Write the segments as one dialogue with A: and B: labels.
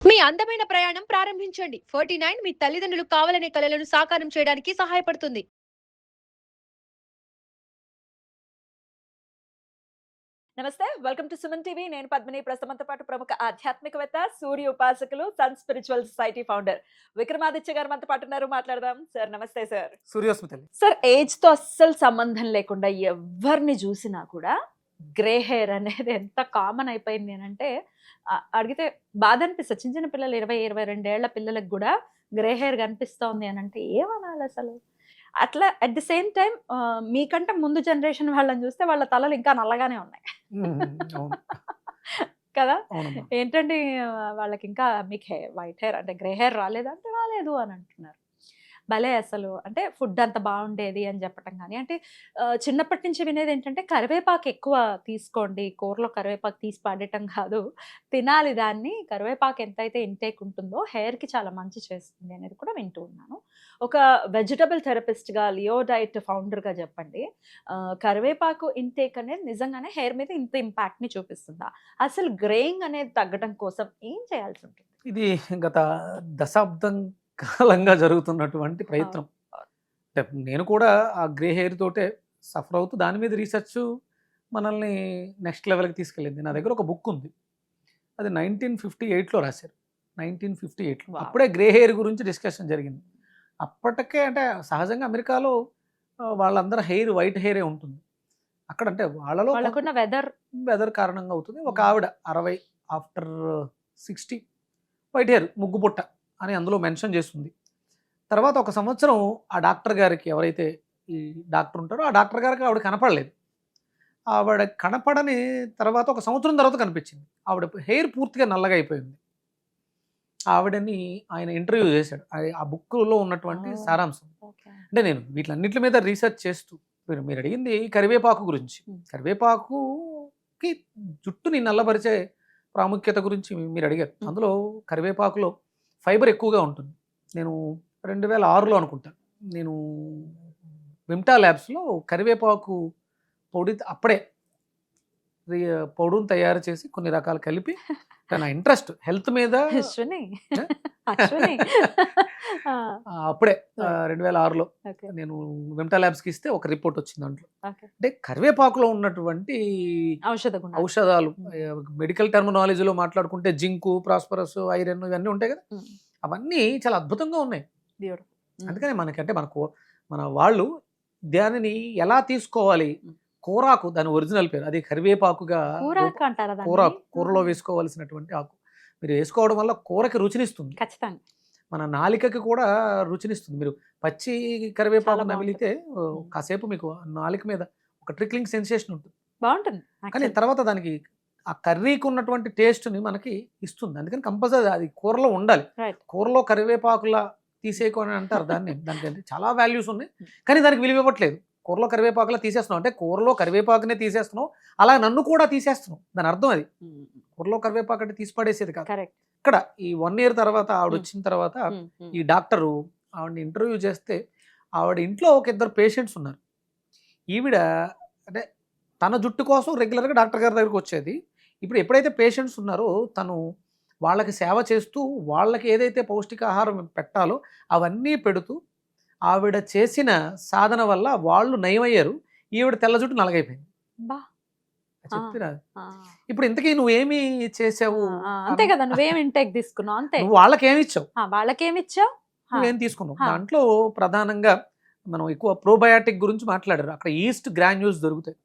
A: మీ అందమైన ప్రయాణం ప్రారంభించండి. 49 మీ తల్లిదండ్రులు కావాలనే కలలను సాకారం చేయడానికి సహాయపడుతుంది.
B: నమస్తే. Welcome to Suman TV. నేను పద్మిని. ప్రస్తుతంతో పాటు ప్రముఖ ఆధ్యాత్మికవేత్త, సూర్య ఉపాసకులు, sun spiritual society founder Vikramaditya garu మనతో పాటు ఉన్నారు. మాట్లాడదాం. సార్ నమస్తే సార్.
C: సూర్యోస్మి తల్లి.
B: సార్ ఏజ్‌తో అస్సలు సంబంధం లేకుండా ఎవ్వరిని చూసినా కూడా గ్రే హెయిర్ అనేది ఎంత కామన్ అయిపోయింది అనంటే అడిగితే బాధ అనిపిస్తది. చిన్న చిన్న పిల్లలు 20, 22 ఏళ్ల పిల్లలకి కూడా గ్రే హెయిర్ కనిపిస్తోంది అనంటే ఏమనాలి అసలు? అట్లా అట్ ది సేమ్ టైమ్ మీకంటే ముందు జనరేషన్ వాళ్ళని చూస్తే వాళ్ళ తలలు ఇంకా నల్లగానే ఉన్నాయి.
C: అవును.
B: కదా!
C: అవునమ్మా.
B: ఏంటండి వాళ్ళకి ఇంకా మీకు వైట్ హెయిర్ అంటే గ్రే హెయిర్ రాలేదా? అంటే రాలేదు అని అంటున్నారు. భలే అసలు అంటే ఫుడ్ అంత బాగుండేది అని చెప్పటం గాని, అంటే చిన్నప్పటి నుంచి వినేది ఏంటంటే కరివేపాకు ఎక్కువ తీసుకోండి. కూరలో కరివేపాకు తీసి పడేయటం కాదు. తినాలి దాన్ని. కరివేపాకు ఎంతైతే ఇంటేక్ ఉంటుందో హెయిర్‌కి చాలా మంచి చేస్తుంది అనేది కూడా వింటూ ఉన్నాను. ఒక వెజిటబుల్ థెరపిస్ట్‌గా, లియో డైట్ ఫౌండర్‌గా చెప్పండి. కరివేపాకు ఇంటేక్ అనేది నిజంగానే హెయిర్ మీద ఇంత ఇంపాక్ట్‌ని చూపిస్తుందా? అసలు గ్రేయింగ్ అనేది తగ్గడం కోసం ఏం చేయాల్సి ఉంటుంది?
C: ఇది గత దశాబ్దం కాలంగా జరుగుతున్నటువంటి ప్రయత్నం. అంటే నేను కూడా ఆ గ్రే హెయిర్ తోటే సఫర్ అవుతూ దాని మీద రీసెర్చ్ మనల్ని నెక్స్ట్ లెవెల్‌కి తీసుకెళ్ళింది. నా దగ్గర ఒక బుక్ ఉంది. అది 1958లో రాశారు. 1958లో.
B: వావ్!
C: అప్పుడే గ్రే హెయిర్ గురించి డిస్కషన్ జరిగింది. అప్పటికే అంటే సహజంగా అమెరికాలో వాళ్ళందరూ హెయిర్ వైట్ హెయిరే ఉంటుంది. అక్కడ అంటే వాళ్ళలో
B: వాళ్ళకున్న
C: వెదర్ కారణంగా అవుతుంది. ఒక ఆవిడ 60 ఆఫ్టర్ 60 వైట్ హెయిర్ ముగ్గు పుట్ట అని అందులో మెన్షన్ చేస్తుంది. తర్వాత ఒక సంవత్సరం ఆ డాక్టర్ గారికి ఎవరైతే ఈ డాక్టర్ ఉంటారో ఆ డాక్టర్ గారికి ఆవిడ కనపడలేదు. ఆవిడ కనపడని తర్వాత ఒక సంవత్సరం తర్వాత కనిపించింది. ఆవిడ హెయిర్ పూర్తిగా నల్లగా అయిపోయింది. ఆవిడని ఆయన ఇంటర్వ్యూ చేశాడు. ఆ బుక్‌లో ఉన్నటువంటి
B: ఓహ్!
C: సారాంశం.
B: ఓకే.
C: అంటే నేను వీటిలన్నిటి మీద రీసెర్చ్ చేస్తూ మీరు మీరు అడిగింది కరివేపాకు గురించి. కరివేపాకుకి జుట్టుని నల్లబరిచే ప్రాముఖ్యత గురించి మీరు అడిగారు. అందులో కరివేపాకులో ఫైబర్ ఎక్కువగా ఉంటుంది. నేను 2006లో అనుకుంటా. నేను విమ్టా ల్యాబ్స్‌లో కరివేపాకు పొడి అప్పుడే పౌడర్‌ని తయారు చేసి కొన్ని రకాలు కలిపి నా ఇంట్రెస్ట్ హెల్త్ మీద
B: అశ్విని. అశ్విని. ఆ!
C: అప్పుడే
B: రైట్.
C: 2006లో
B: ఓకే.
C: నేను విమ్టా ల్యాబ్స్‌కి ఇస్తే ఒక రిపోర్ట్ వచ్చింది దాంట్లో.
B: ఓకే.
C: అంటే కరివేపాకులో ఉన్నటువంటి
B: ఔషధ గుణాలు.
C: ఔషధాలు
B: హ్మ్.
C: మెడికల్ టెర్మినాలజీలో మాట్లాడుకుంటే జింకు, ప్రాస్పరస్, ఐరన్ ఇవన్నీ ఉంటాయి కదా!
B: హ్మ్.
C: అవన్నీ చాలా అద్భుతంగా ఉన్నాయి.
B: బ్యూటిఫుల్. హ్మ్.
C: అందుకనే మనకంటే మన వాళ్ళు దానిని ఎలా తీసుకోవాలి?
B: హ్మ్.
C: కూరాకు దాని ఒరిజినల్ పేరు. అది కరివేపాకుగా
B: కూరాకు అంటారా దాన్ని?
C: కూరాకు. కూరలో
B: ఆహా!
C: వేసుకోవాల్సినటువంటి ఆకు. మీరు వేసుకోవడం వల్ల కూరకి రుచినిస్తుంది.
B: ఖచ్చితంగా.
C: మన నాలికకి కూడా రుచినిస్తుంది. మీరు పచ్చి
B: చాలా
C: కరివేపాకు
B: బావుంటది.
C: నమిలితే
B: హ్మ్.
C: కాసేపు మీకు నాలుక మీద ఒక ట్రిక్లింగ్ సెన్సేషన్ ఉంటుంది.
B: బావుంటుంది
C: కానీ
B: యాక్చువల్లీ.
C: తర్వాత దానికి ఆ కర్రీకి ఉన్నటువంటి టేస్ట్‌ని మనకి ఇస్తుంది. అందుకని కంపల్సరీ అది కూరలో ఉండాలి.
B: రైట్.
C: కూరలో కరివేపాకులా తీసేయకు అని అంటారు దాన్ని. దానికి చాలా వాల్యూస్ ఉన్నాయి. కానీ దానికి విలువ ఇవ్వట్లేదు. కూరలో కరివేపాకులా తీసేస్తున్నావు. అంటే కూరలో కరివేపాకునే తీసేస్తున్నావు. అలా నన్ను కూడా తీసేస్తున్నావు. దాని అర్థం అది.
B: హ్మ్.
C: కూరలో కరివేపాకు అంటే తీసి పడేసేది కాదు.
B: కరెక్ట్.
C: ఇక్కడ ఈ 1 ఇయర్ తర్వాత
B: హ్మ్.
C: ఆవిడొచ్చిన తర్వాత
B: హ్మ్. హ్మ్.
C: ఈ డాక్టరు ఆవిడని ఇంటర్వ్యూ చేస్తే ఆవిడ ఇంట్లో ఒక ఇద్దరు పేషెంట్స్ ఉన్నారు. ఈవిడ అంటే తన జుట్టు కోసం రెగ్యులర్‌గా డాక్టర్ గారి దగ్గరికొచ్చేది. ఇప్పుడు ఎప్పుడైతే పేషెంట్స్ ఉన్నారో తను వాళ్ళకి సేవ చేస్తూ వాళ్ళకి ఏదైతే పౌష్టికాహారం పెట్టాలో అవన్నీ పెడుతూ ఆవిడ చేసిన సాధన వల్ల వాళ్ళు నయమయ్యారు. ఈవిడ తెల్ల జుట్టు నల్లగైపోయింది.
B: అబ్బా! ఆ!
C: చెప్తున్నా.
B: ఆ!
C: ఇప్పుడు ఇంతకీ నువ్వేమి
B: ఆ!
C: చేసావు?
B: ఆ! అంతే కదా! నువ్వేం ఇంటేక్ తీసుకున్నావు అంతే.
C: నువ్వు వాళ్ళకేమిచ్చావు?
B: ఆ! వాళ్ళకేమిచ్చావు? ఆ!
C: నువ్వేం తీసుకున్నావు?
B: ఆ!
C: దాంట్లో ప్రధానంగా మనం ఎక్కువ ప్రోబయాటిక్ గురించి మాట్లాడారు. అక్కడ ఈస్ట్ గ్రాన్యూల్స్ దొరుకుతాయి.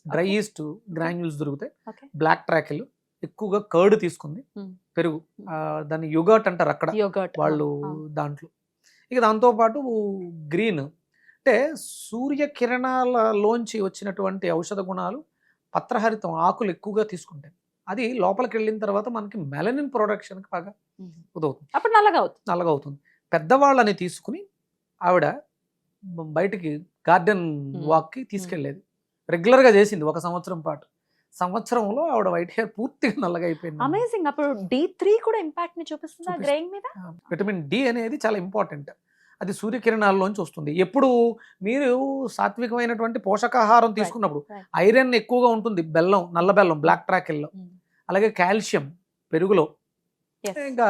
C: Dry
B: okay.
C: ఈస్ట్ గ్రాన్యూల్స్ దొరుకుతాయి.
B: ఓకే.
C: బ్లాక్ ట్రాకిల్ ఎక్కువగా కర్డ్ తీసుకుంది.
B: హ్మ్.
C: పెరుగు.
B: హ్మ్.
C: దాన్ని యోగర్ట్ అంటారు అక్కడ.
B: యోగర్ట్.
C: వాళ్ళు
B: అవును. అవును.
C: దాంట్లో. ఇక దాంతో పాటు గ్రీన్ అంటే సూర్యకిరణాలలోంచి వచ్చినటువంటి ఔషధ గుణాలు పత్రహరితం ఆకులు ఎక్కువగా తీసుకుంటాయి. అది లోపలికెళ్ళిన తర్వాత మనకి మెలనిన్ ప్రొడక్షన్‌కి బాగా
B: హుహు.
C: ఉదవుతుంది.
B: అప్పుడు నల్లగవుతుంది.
C: నల్లగవుతుంది. పెద్దవాళ్ళని తీసుకొని ఆవిడ బయటికి గార్డెన్
B: హ్మ్.
C: వాక్‌కి
B: హ్మ్.
C: తీసుకెళ్ళేది. రెగ్యులర్‌గా చేసింది ఒక సంవత్సరం పాటు. సంవత్సరంలో ఆవిడ వైట్ హెయిర్ పూర్తిగా నల్లగా అయిపోయిందనమాట.
B: అమేజింగ్. అప్పుడు డి3 కూడా ఇంపాక్ట్‌ని చూపిస్తుందా
C: చూపిస్తుంది.
B: గ్రేయింగ్ మీద?
C: విటమిన్ డి అనేది చాలా ఇంపార్టెంట్. అది సూర్యకిరణాల్లోంచి వస్తుంది. ఎప్పుడు మీరు సాత్వికమైనటువంటి పోషకాహారం
B: రైట్.
C: తీసుకున్నప్పుడు
B: రైట్.
C: ఐరన్ ఎక్కువగా ఉంటుంది బెల్లం, నల్ల
B: హ్మ్.
C: బెల్లం,
B: హ్మ్.
C: బ్లాక్ ట్రాకిల్‌లో.
B: హ్మ్.
C: అలాగే కాల్షియం పెరుగులో.
B: Yes.
C: ఇంకా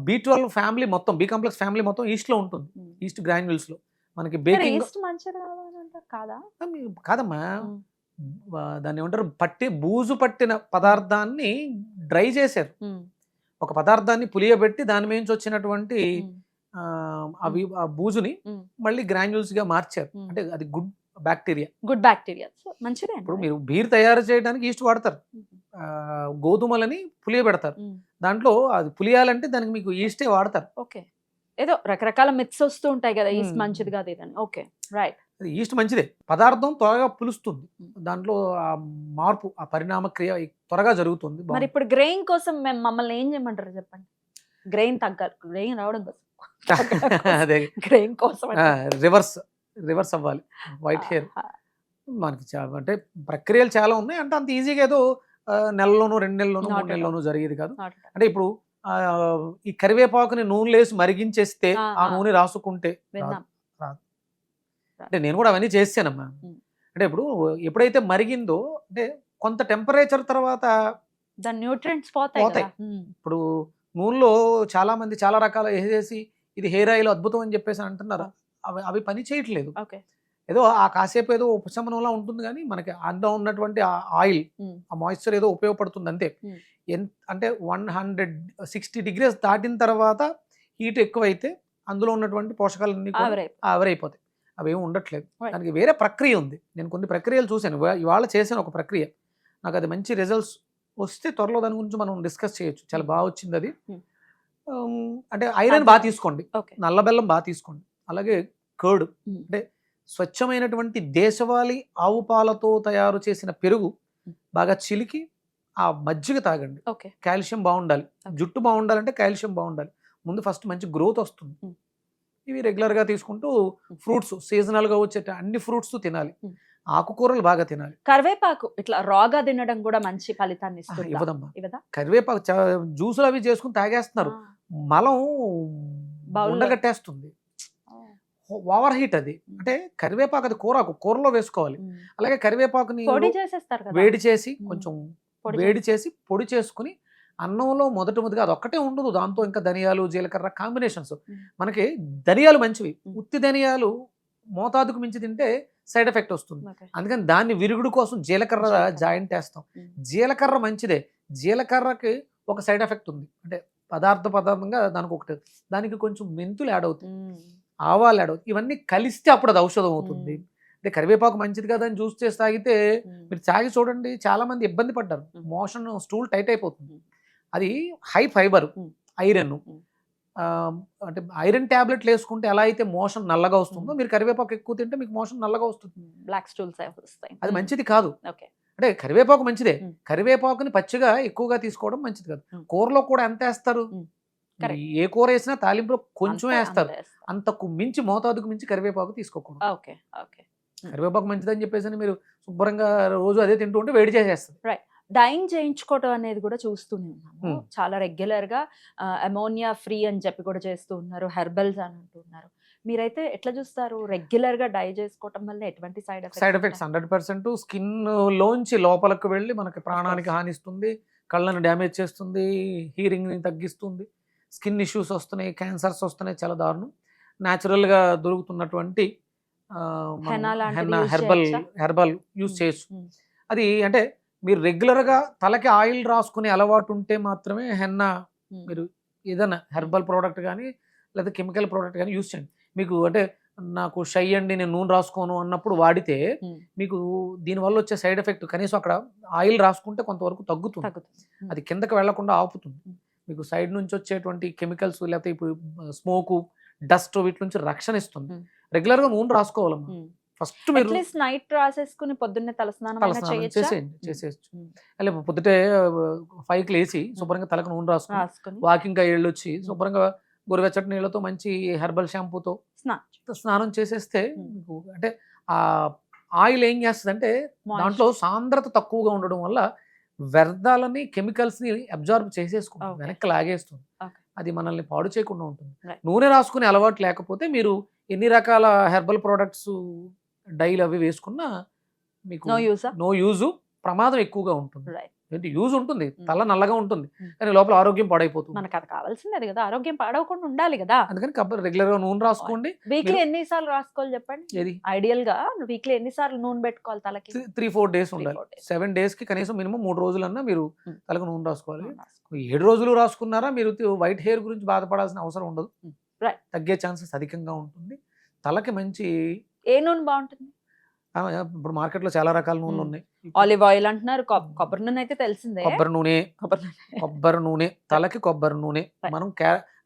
C: B12 ఫ్యామిలీ మొత్తం, బి కాంప్లెక్స్ ఫ్యామిలీ మొత్తం ఈస్ట్లో ఉంటుంది,
B: Mm.
C: ఈస్ట్ గ్రాన్యుల్స్లో. మనకి
B: మరి
C: బేకింగ్
B: ఈస్ట్ మంచిది కాదంటారు కాదా?
C: కాదమ్మా,
B: Mm.
C: దాన్ని ఏమంటారు, బూజు పట్టిన పదార్థాన్ని డ్రై చేశారు.
B: Mm.
C: ఒక పదార్థాన్ని పులియబెట్టి దాని మీద వచ్చినటువంటి
B: Mm.
C: అవి ఆ బూజుని
B: Mm.
C: మళ్ళీ గ్రాన్యుల్స్ గా మార్చారు.
B: Mm.
C: అంటే అది good bacteria.
B: Good bacteria, so మంచిదే.
C: ఇప్పుడు మీరు బీర్ తయారు చేయడానికి ఈస్ట్ వాడతారు, గోధుమలని పులియబెడతారు, దాంట్లో అది పులియాలంటే దానికి మీకు ఈస్టే వాడతారు.
B: ఓకే, ఏదో రకరకాల మిత్స్ వస్తూ ఉంటాయి కదా, ఈస్ట్
C: Mm.
B: మంచిది కాదు ఇదని. Okay, right.
C: అది ఈస్ట్ మంచిదే, పదార్థం త్వరగా పులుస్తుంది,
B: Mm.
C: దాంట్లో ఆ మార్పు, ఆ పరిణామ క్రియ త్వరగా జరుగుతుంది.
B: మరి ఇప్పుడు గ్రెయిన్ కోసం మేము మమ్మల్ని ఏం చేయమంటారు చెప్పండి? గ్రెయిన్ తగ్గాలి, గ్రెయిన్ రావడం కోసం,
C: అదే
B: గ్రెయిన్ కోసం
C: రివర్స్ అవ్వాలి వైట్ హెయిర్. మనకి అంటే ప్రక్రియలు చాలా ఉన్నాయి, అంటే అంత ఈజీగా ఏదో నెలలోనూ 2 నెలల్లోనూ
B: Not
C: 3
B: at all.
C: నెలల్లోనూ జరిగేది కాదు.
B: Not at all.
C: అంటే ఇప్పుడు ఈ కరివేపాకుని నూనె వేసి మరిగించేస్తే ఆ నూనె రాసుకుంటే
B: విన్నాం.
C: అంటే నేను కూడా అవన్నీ చేసానమ్మా.
B: Mm.
C: అంటే ఇప్పుడు ఎప్పుడైతే మరిగిందో, అంటే కొంత టెంపరేచర్ తర్వాత
B: దాని న్యూట్రియంట్స్ పోతాయి
C: పోతాయి.
B: కదా.
C: ఇప్పుడు నూనెలో చాలా మంది చాలా రకాల వేసేసి ఇది హెయిర్ ఆయిల్ అద్భుతం అని చెప్పేసి అంటున్నారు, అవి పని చేయట్లేదు.
B: ఓకే.
C: ఏదో ఆ కాసేపు ఏదో ఉపశమనంలా ఉంటుంది, కానీ మనకి అందులో ఉన్నటువంటి ఆ ఆయిల్, ఆ మాయిశ్చర్ ఏదో ఉపయోగపడుతుంది అంతే. అంటే 160 degrees దాటిన తర్వాత హీట్ ఎక్కువైతే అందులో ఉన్నటువంటి పోషకాలన్నీ ఆవిరైపోతాయి, అవేమి ఉండట్లేదు.
B: Right.
C: దానికి వేరే ప్రక్రియ ఉంది. నేను కొన్ని ప్రక్రియలు చూశాను, ఇవాళ చేసిన ఒక ప్రక్రియ, నాకు అది మంచి రిజల్ట్స్ వస్తే త్వరలో దాని గురించి మనం డిస్కస్ చేయొచ్చు. చాలా బాగా వచ్చింది అది. అంటే ఐరన్ బాగా తీసుకోండి,
B: ఓకే.
C: నల్ల బెల్లం బాగా తీసుకోండి, అలాగే కర్డ్,
B: Mm.
C: అంటే స్వచ్ఛమైనటువంటి దేశవాళీ ఆవు పాలతో తయారు చేసిన పెరుగు బాగా చిలికి ఆ మజ్జిగ తాగండి.
B: ఓకే.
C: కాల్షియం బాగుండాలి,
B: Okay.
C: జుట్టు బాగుండాలంటే కాల్షియం బాగుండాలి. ముందు ఫస్ట్ మంచి గ్రోత్ వస్తుంది.
B: Mm.
C: ఇవి రెగ్యులర్గా తీసుకుంటూ ఫ్రూట్స్, సీజనల్గా వచ్చే అన్ని ఫ్రూట్స్ తినాలి,
B: Mm.
C: ఆకుకూరలు బాగా తినాలి.
B: కరివేపాకు ఇట్లా రాగా తినడం కూడా మంచి ఫలితాన్ని ఇస్తుంది.
C: ఇవ్వదమ్మా,
B: ఇవ్వదా?
C: కరివేపాకు జ్యూసులు అవి చేసుకుని తాగేస్తున్నారు, మలం
B: బౌల్లో.
C: ఉండగట్టేస్తుంది, ఓవర్ హీట్ అది. అంటే కరివేపాకు అది కూరలో వేసుకోవాలి. అలాగే కరివేపాకుని
B: పొడి చేసేస్తారు కదా.
C: వేడి చేసి కొంచెం
B: పొడి
C: వేడి చేసి పొడి చేసుకుని అన్నంలో మొదటి ముద్దగా, అది ఒక్కటే ఉండదు, దాంతో ఇంకా ధనియాలు, జీలకర్ర కాంబినేషన్స్. మనకి ధనియాలు మంచివి, ఉత్తి ధనియాలు మోతాదుకు మించి తింటే సైడ్ ఎఫెక్ట్ వస్తుంది.
B: ఓకే.
C: అందుకని దాన్ని విరుగుడు కోసం జీలకర్ర జాయింట్ వేస్తాం. జీలకర్ర మంచిదే, జీలకర్రకి ఒక సైడ్ ఎఫెక్ట్ ఉంది, అంటే పదార్థంగా దానికి ఒకటి, దానికి కొంచెం మెంతులు యాడ్ అవుతాయి, ఆవాలు యాడ్ అవుతాయి, ఇవన్నీ కలిస్తే అప్పుడు అది ఔషధం అవుతుంది. అంటే కరివేపాకు మంచిది కదా అని జ్యూస్ చేసి తాగితే మీరు తాగి చూడండి, చాలా మంది ఇబ్బంది పడ్డారు, మోషన్ స్టూల్ టైట్ అయిపోతుంది. అది హై ఫైబర్, ఐరన్, అంటే ఐరన్ టాబ్లెట్లు వేసుకుంటే ఎలా అయితే మోషన్ నల్లగా వస్తుందో, మీరు కరివేపాకు ఎక్కువ తింటే మీకు మోషన్ నల్లగా వస్తుంది.
B: బ్లాక్ స్టూల్స్ వస్తాయి.
C: అది మంచిది కాదు.
B: ఓకే.
C: అంటే కరివేపాకు మంచిదే,
B: Mm.
C: కరివేపాకుని పచ్చిగా ఎక్కువగా తీసుకోవడం మంచిది కాదు. కూరలో కూడా ఎంత వేస్తారు,
B: Correct.
C: ఏ కూర వేసినా తాలింపులో కొంచెం
B: అంతే,
C: వేస్తారు,
B: అంతే వేస్తారు.
C: అంతకు మించి మోతాదుకు మించి కరివేపాకు తీసుకోకూడదు.
B: ఓకే. ఓకే.
C: కరివేపాకు మంచిదని చెప్పేసి మీరు శుభ్రంగా రోజు అదే తింటూ ఉంటే వేడి చేసేస్తుంది.
B: డైన్ చేయించుకోవడం అనేది కూడా చూస్తూనే ఉన్నాము.
C: Hmm.
B: చాలా రెగ్యులర్ గా అమోనియా ఫ్రీ అని చెప్పి కూడా చేస్తూ ఉన్నారు, హెర్బల్స్ అని అంటున్నారు. మీరైతే ఎట్లా చూస్తారు? రెగ్యులర్ గా డై చేసుకోవటం వల్ల ఎటువంటి సైడ్
C: ఎఫెక్ట్స్ 100% స్కిన్ లోంచి లోపలకు వెళ్ళి మనకి ప్రాణానికి హానిస్తుంది, కళ్ళను డ్యామేజ్ చేస్తుంది, హీరింగ్ ని తగ్గిస్తుంది, స్కిన్ ఇష్యూస్ వస్తున్నాయి, క్యాన్సర్స్ వస్తున్నాయి, చాలా దారుణం. న్యాచురల్ గా దొరుకుతున్నటువంటి
B: హెన్నా లాంటిది use
C: హెర్బల్ యూజ్ చేయొచ్చు. అది అంటే మీరు రెగ్యులర్గా తలకి ఆయిల్ రాసుకునే అలవాటు ఉంటే మాత్రమే హెన్నా, మీరు ఏదైనా హెర్బల్ ప్రోడక్ట్ కానీ లేదా కెమికల్ ప్రోడక్ట్ కానీ యూజ్ చేయండి. మీకు అంటే నాకు షై అండి నేను నూనె రాసుకోను అన్నప్పుడు వాడితే మీకు దీనివల్ల వచ్చే సైడ్ ఎఫెక్ట్, కనీసం అక్కడ ఆయిల్ రాసుకుంటే కొంతవరకు తగ్గుతుంది, అది కిందకి వెళ్లకుండా ఆపుతుంది. మీకు సైడ్ నుంచి వచ్చేటువంటి కెమికల్స్ లేకపోతే ఇప్పుడు స్మోకు, డస్ట్ వీటి నుంచి రక్షణ ఇస్తుంది. రెగ్యులర్గా నూనె రాసుకోవాలమ్మా. ఫస్ట్ మీరు
B: నైట్ రాసేసుకుని పొద్దున్నే తలస్నానం
C: చేసేయచ్చు. అలా పొద్దుటే 5కి లేచి శుభ్రంగా తలకు నూనె రాసుకుని వాకింగ్ వెళ్ళొచ్చి శుభ్రంగా గోరువెచ్చటి నీళ్ళతో మంచి హెర్బల్ షాంపూతో స్నానం చేసేస్తే మీకు అంటే ఆ ఆయిల్ ఏం చేస్తుంది అంటే దాంట్లో సాంద్రత తక్కువగా ఉండడం వల్ల వ్యర్థాలని, కెమికల్స్ ని అబ్జార్బ్ చేసేసుకుంటుంది, వెనక్కి లాగేస్తుంది. అది మనల్ని పాడు చేయకుండా ఉంటుంది. నూనె రాసుకునే అలవాటు లేకపోతే మీరు ఎన్ని రకాల హెర్బల్ ప్రోడక్ట్స్ డైలు అవి వేసుకున్నా మీకు నో యూజ్, ప్రమాదం ఎక్కువగా ఉంటుంది. ఏంటి యూజ్ ఉంటుంది,
B: ఉమ్.
C: తల నల్లగా ఉంటుంది
B: ఉమ్.
C: కానీ లోపల ఆరోగ్యం పాడైపోతుంది.
B: మనకు అది కావాల్సింది అది కదా, ఆరోగ్యం పాడవకుండా ఉండాలి కదా.
C: అందుకని కొబ్బరి రెగ్యులర్ గా నూనె రాసుకోండి.
B: వీక్లీ
C: మీరు-
B: ఎన్నిసార్లు రాసుకోవాలి చెప్పండి?
C: ఏది
B: ఐడియల్ గా వీక్లీ ఎన్నిసార్లు నూనె పెట్టుకోవాలి తలకి?
C: 3-4 డేస్ ఉండాలి.
B: 3-4 days.
C: 7 days కి కనీసం మినిమం 3 రోజులన్నా మీరు
B: ఉమ్.
C: తలకు నూనె రాసుకోవాలి.
B: నూనె రాసుకోవాలి.
C: 7 రోజులు రాసుకున్నారా మీరు వైట్ హెయిర్ గురించి బాధపడాల్సిన అవసరం ఉండదు.
B: Right.
C: తగ్గే ఛాన్సెస్ అధికంగా ఉంటుంది. తలకి మంచి
B: ఏ నూనె బాగుంటుంది?
C: ఇప్పుడు మార్కెట్ లో చాలా రకాల నూనెలు ఉన్నాయి.
B: ఆలివ్ ఆయిల్ అంటున్నారు, కొబ్బరి నూనె అయితే తెలిసిందే.
C: కొబ్బరి నూనె,
B: కొబ్బరి నూనె.
C: కొబ్బరి నూనె తలకి కొబ్బరి నూనె.
B: Right.
C: మనం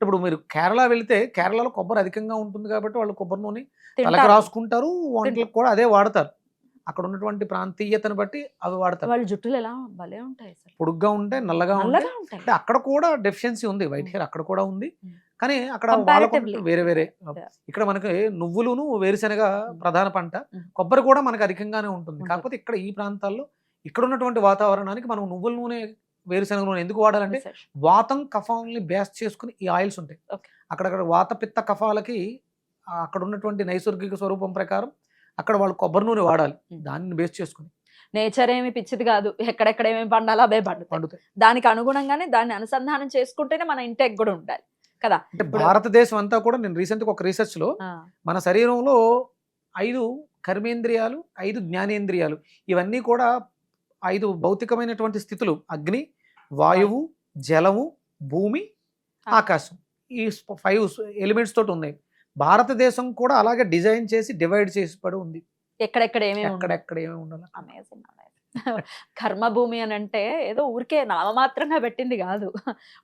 C: ఇప్పుడు మీరు కేరళ వెళ్తే కేరళలో కొబ్బరి అధికంగా ఉంటుంది కాబట్టి వాళ్ళు కొబ్బరి నూనె తలకి
B: తింటారు.
C: రాసుకుంటారు, వంటలకు కూడా అదే వాడతారు. అక్కడ ఉన్నటువంటి ప్రాంతీయతను బట్టి అవి వాడతారు.
B: వాళ్ళ జుట్టులు ఎలా భలే ఉంటాయి అసలు,
C: పొడుగ్గా ఉంటాయి, నల్లగా ఉంటాయి.
B: నల్లగా ఉంటాయి.
C: అంటే అక్కడ కూడా డెఫిషియన్సీ ఉంది, వైట్ హెయిర్ అక్కడ కూడా ఉంది.
B: Mm.
C: కానీ అక్కడ
B: Comparatively.
C: వాళ్ళకు వేరే వేరే.
B: Yeah.
C: ఇక్కడ మనకి నువ్వులును వేరుశెనగ ప్రధాన పంట,
B: Mm.
C: కొబ్బరి కూడా మనకి అధికంగానే ఉంటుంది.
B: ఉంటుంది.
C: కాకపోతే ఇక్కడ ఈ ప్రాంతాల్లో ఇక్కడ ఉన్నటువంటి వాతావరణానికి మనం నువ్వుల నూనె, వేరుశెనగ నూనె ఎందుకు వాడాలంటే
B: Research.
C: వాతం కఫాలని బేస్ చేసుకుని ఈ ఆయిల్స్ ఉంటాయి.
B: Okay.
C: అక్కడక్కడ వాత పిత్త కఫాలకి అక్కడ ఉన్నటువంటి నైసర్గిక స్వరూపం ప్రకారం అక్కడ వాళ్ళు కొబ్బరి నూనె వాడాలి.
B: Mm.
C: దాన్ని బేస్ చేసుకుని
B: నేచర్ ఏమి పిచ్చిది కాదు, ఎక్కడెక్కడ ఏమేమి పండాలో అవే పండుతాయి.
C: పండుతాయి.
B: దానికి అనుగుణంగానే దాన్ని అనుసంధానం చేసుకుంటేనే మన ఇంటెక్ కూడా ఉండాలి కదా.
C: అంటే
B: ఇప్పుడు-
C: భారతదేశం అంతా కూడా నేను రీసెంట్గా ఒక రీసెర్చ్ లో
B: ఆ,
C: మన శరీరంలో 5 కర్మేంద్రియాలు, 5 జ్ఞానేంద్రియాలు, ఇవన్నీ కూడా 5 భౌతికమైనటువంటి స్థితులు: అగ్ని, వాయువు, జలము, భూమి, ఆకాశం. ఈ 5 ఎలిమెంట్స్ తోటి ఉన్నాయి. భారతదేశం కూడా అలాగే డిజైన్ చేసి డివైడ్ చేసి పడి ఉంది.
B: ఎక్కడెక్కడ ఏమేమి
C: ఎక్కడెక్కడ ఏమేమి ఉండాలి.
B: అమేజింగ్ కర్మభూమి అని అంటే ఏదో ఊరికే నామమాత్రంగా పెట్టింది కాదు,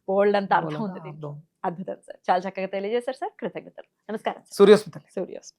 B: బోల్డ్ అంత అర్థం ఉంది దీంట్లో.
C: అర్థం.
B: అద్భుతం సార్, చాలా చక్కగా తెలియజేశారు సార్, కృతజ్ఞతలు. నమస్కారం సార్.
C: సూర్యోస్మిత.
B: సూర్యోస్.